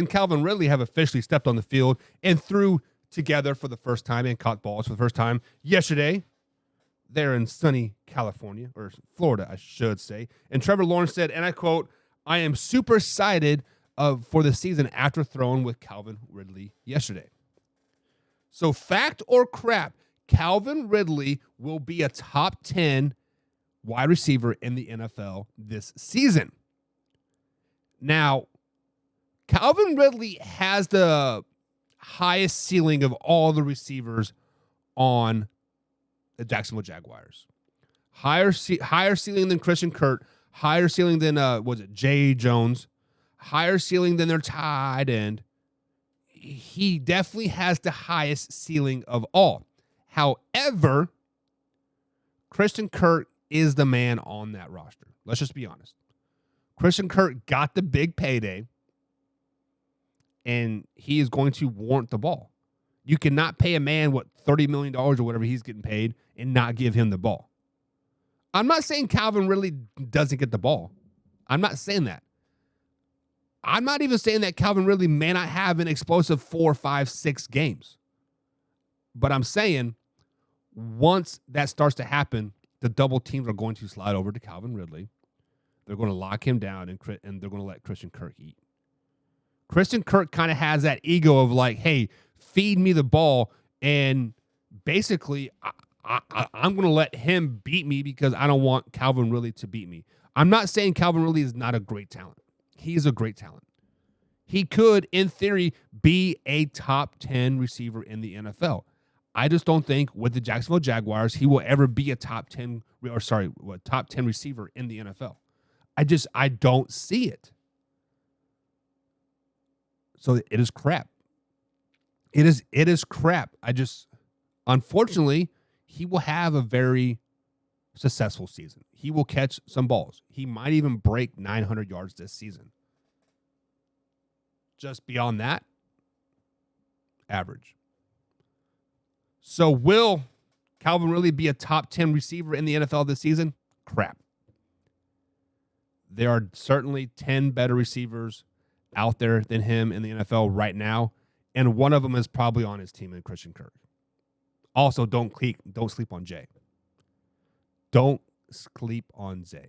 and Calvin Ridley have officially stepped on the field and threw together for the first time and caught balls for the first time yesterday. They're in sunny California, or Florida, I should say. And Trevor Lawrence said, and I quote, "I am super excited for the season after throwing with Calvin Ridley yesterday." So fact or crap, Calvin Ridley will be a top 10 wide receiver in the NFL this season. Now, Calvin Ridley has the highest ceiling of all the receivers on the Jacksonville Jaguars. Higher ceiling than Christian Kirk, higher ceiling than Jay Jones, higher ceiling than their tight end. He definitely has the highest ceiling of all. However, Christian Kirk is the man on that roster. Let's just be honest. Christian Kirk got the big payday, and he is going to warrant the ball. You cannot pay a man, $30 million or whatever he's getting paid and not give him the ball. I'm not saying Calvin Ridley doesn't get the ball. I'm not saying that. I'm not even saying that Calvin Ridley may not have an explosive 4, 5, 6 games. But I'm saying once that starts to happen, the double teams are going to slide over to Calvin Ridley. They're going to lock him down, and they're going to let Christian Kirk eat. Christian Kirk kind of has that ego of like, hey, feed me the ball, and basically I'm going to let him beat me because I don't want Calvin Ridley to beat me. I'm not saying Calvin Ridley is not a great talent. He's a great talent. He could, in theory, be a top 10 receiver in the NFL. I just don't think with the Jacksonville Jaguars he will ever be a top 10 receiver in the NFL. I don't see it. So it is crap. It is crap. Unfortunately, he will have a very successful season. He will catch some balls. He might even break 900 yards this season. Just beyond that, average. So will Calvin Ridley be a top 10 receiver in the NFL this season? Crap. There are certainly 10 better receivers out there than him in the NFL right now, and one of them is probably on his team in Christian Kirk. Also, don't sleep on Jay. Don't sleep on Zay.